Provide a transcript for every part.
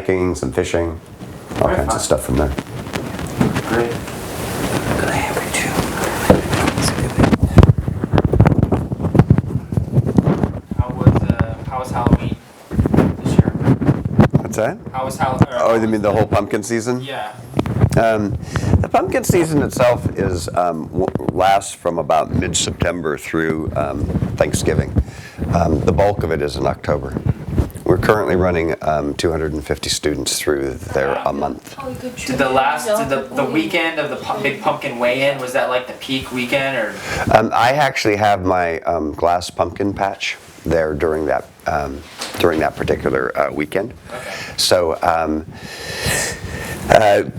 hiking, some fishing, all kinds of stuff from there. Great. How was Halloween this year? What's that? How was Halloween? Oh, you mean the whole pumpkin season? Yeah. The pumpkin season itself is lasts from about mid-September through Thanksgiving. The bulk of it is in October. We're currently running 250 students through there a month. Did the weekend of the big pumpkin weigh-in, was that like the peak weekend, or? I actually have my glass pumpkin patch there during that particular weekend. Okay. So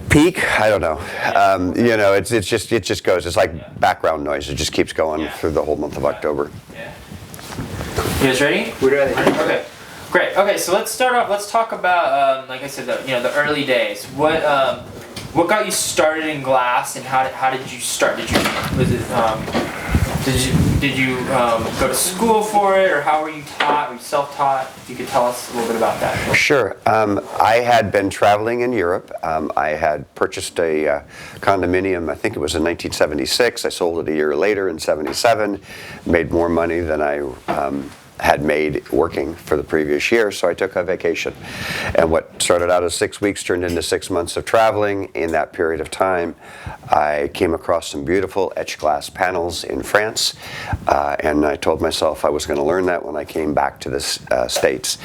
peak, I don't know. It just goes. It's like background noise. It just keeps going through the whole month of October. Yeah. You guys ready? We're ready. Okay. Great. Okay, so let's start off. Let's talk about, like I said, the early days. What got you started in glass, and how did you start? Did you go to school for it, or how were you taught? Were you self-taught? If you could tell us a little bit about that. Sure. I had been traveling in Europe. I had purchased a condominium, I think it was in 1976. I sold it a year later in 77, made more money than I had made working for the previous year, so I took a vacation. And what started out as 6 weeks turned into 6 months of traveling. In that period of time, I came across some beautiful etched glass panels in France, and I told myself I was going to learn that when I came back to the States.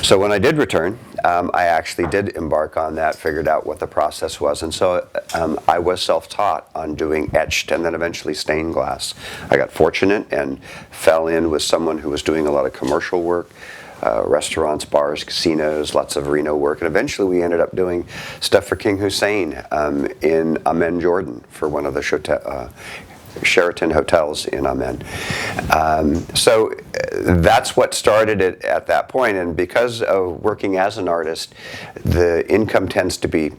So when I did return, I actually did embark on that, figured out what the process was, and so I was self-taught on doing etched and then eventually stained glass. I got fortunate and fell in with someone who was doing a lot of commercial work, restaurants, bars, casinos, lots of Reno work, and eventually we ended up doing stuff for King Hussein in Amman, Jordan, for one of the Sheraton hotels in Amman. So that's what started it at that point, and because of working as an artist, the income tends to be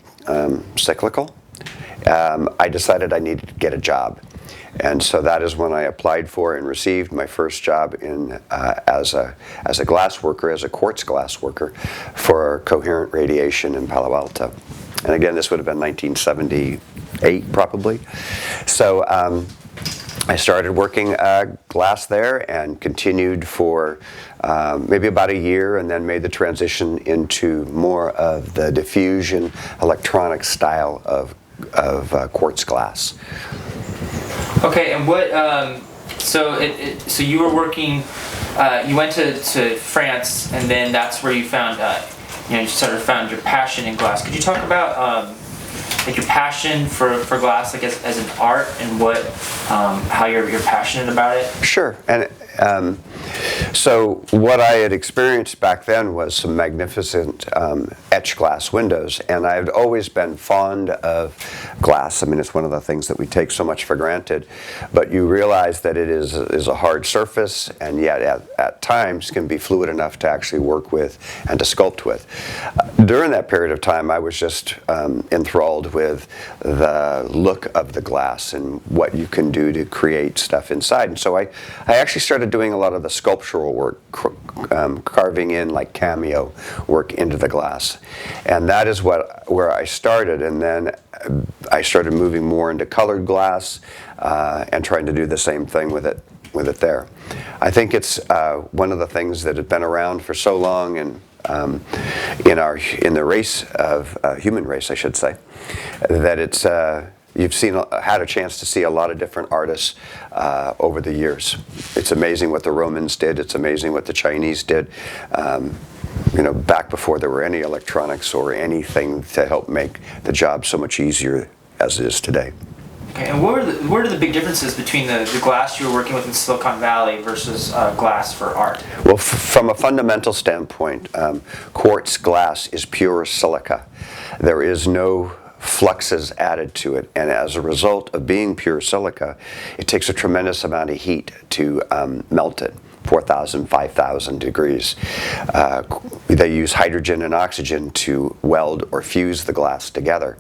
cyclical. I decided I needed to get a job. And so that is when I applied for and received my first job as a glass worker, as a quartz glass worker for Coherent Radiation in Palo Alto. And again, this would have been 1978 probably. So I started working glass there and continued for maybe about a year, and then made the transition into more of the diffusion electronic style of quartz glass. Okay, and what? So you were working. You went to France, and then that's where you found. You sort of found your passion in glass. Could you talk about like your passion for glass, like as an art, and how you're passionate about it? Sure. And so what I had experienced back then was some magnificent etched glass windows, and I had always been fond of glass. I mean, it's one of the things that we take so much for granted, but you realize that it is a hard surface, and yet at times can be fluid enough to actually work with and to sculpt with. During that period of time, I was just enthralled with the look of the glass and what you can do to create stuff inside. And so I actually started doing a lot of the sculptural work, carving in like cameo work into the glass. And that is where I started. And then I started moving more into colored glass and trying to do the same thing with it there. I think it's one of the things that had been around for so long, and in the race of human race, I should say, that it's you've had a chance to see a lot of different artists over the years. It's amazing what the Romans did. It's amazing what the Chinese did. Back before there were any electronics or anything to help make the job so much easier as it is today. Okay, and what are the big differences between the glass you were working with in Silicon Valley versus glass for art? Well, from a fundamental standpoint, quartz glass is pure silica. There is no fluxes added to it, and as a result of being pure silica, it takes a tremendous amount of heat to melt it. 4,000, 5,000 degrees. They use hydrogen and oxygen to weld or fuse the glass together.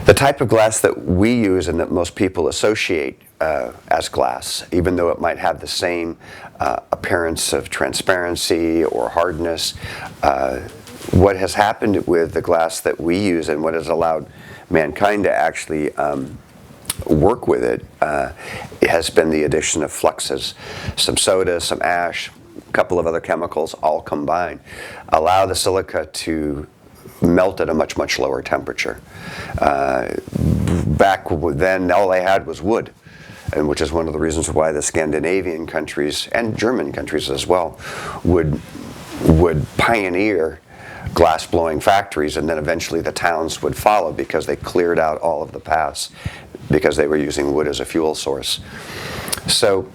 The type of glass that we use and that most people associate as glass, even though it might have the same appearance of transparency or hardness, what has happened with the glass that we use and what has allowed mankind to actually work with it, it has been the addition of fluxes, some soda, some ash, a couple of other chemicals, all combined, allow the silica to melt at a much, much lower temperature. Back then, all they had was wood, and which is one of the reasons why the Scandinavian countries, and German countries as well, would pioneer glass blowing factories, and then eventually the towns would follow because they cleared out all of the paths because they were using wood as a fuel source. So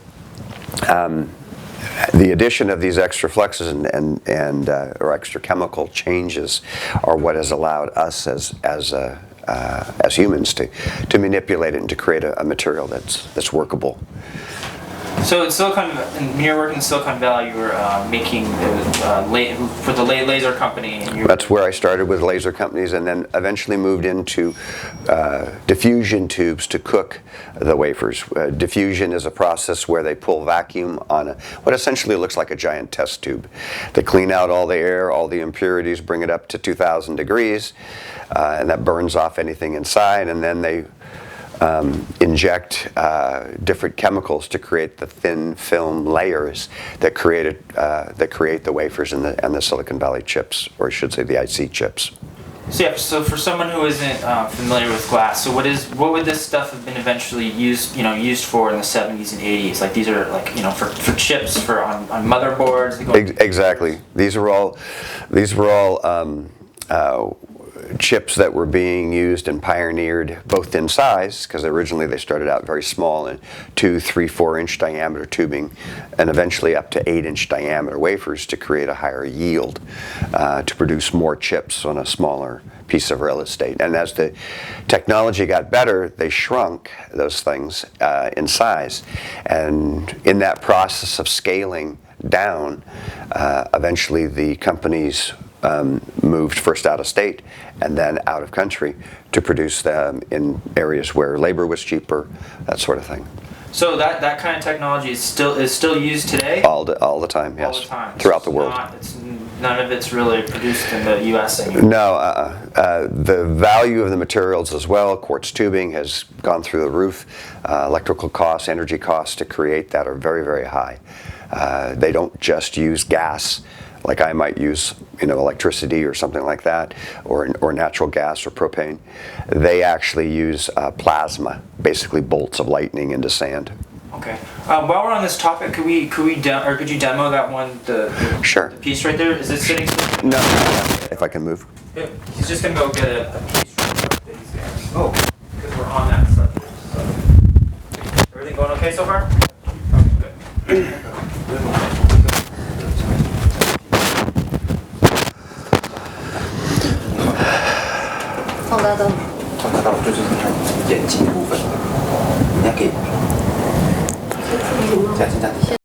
the addition of these extra fluxes or extra chemical changes are what has allowed us as humans to manipulate it and to create a material that's workable. So in when you're working in Silicon Valley, you were making for the laser company. And that's where I started with laser companies, and then eventually moved into diffusion tubes to cook the wafers. Diffusion is a process where they pull vacuum on what essentially looks like a giant test tube. They clean out all the air, all the impurities, bring it up to 2,000 degrees, and that burns off anything inside, and then they inject different chemicals to create the thin film layers that create the wafers and the Silicon Valley chips, or I should say the IC chips. So yeah, so for someone who isn't familiar with glass, so what would this stuff have been eventually used for in the 70s and 80s? Like these are for chips on motherboards. Exactly. These were all chips that were being used and pioneered both in size, because originally they started out very small in 2, 3, 4-inch diameter tubing, and eventually up to 8-inch diameter wafers to create a higher yield, to produce more chips on a smaller piece of real estate. And as the technology got better, they shrunk those things in size, and in that process of scaling down, eventually the companies moved first out of state and then out of country to produce them in areas where labor was cheaper, that sort of thing. So that kind of technology is still used today? All the time, yes. All the time. Throughout the world. None of it's really produced in the U.S. anymore. No, the value of the materials as well, quartz tubing has gone through the roof. Electrical costs, energy costs to create that are very, very high. They don't just use gas, like I might use, electricity or something like that, or natural gas or propane. They actually use plasma, basically bolts of lightning into sand. Okay. While we're on this topic, could you demo that one, Sure. the piece right there? Is it sitting? No, if I can move. Yeah, he's just gonna go get a piece right there. Oh, because we're on that subject. So. Everything going okay so far? Okay, good.放大到就是眼睛部分，你要给，加底下。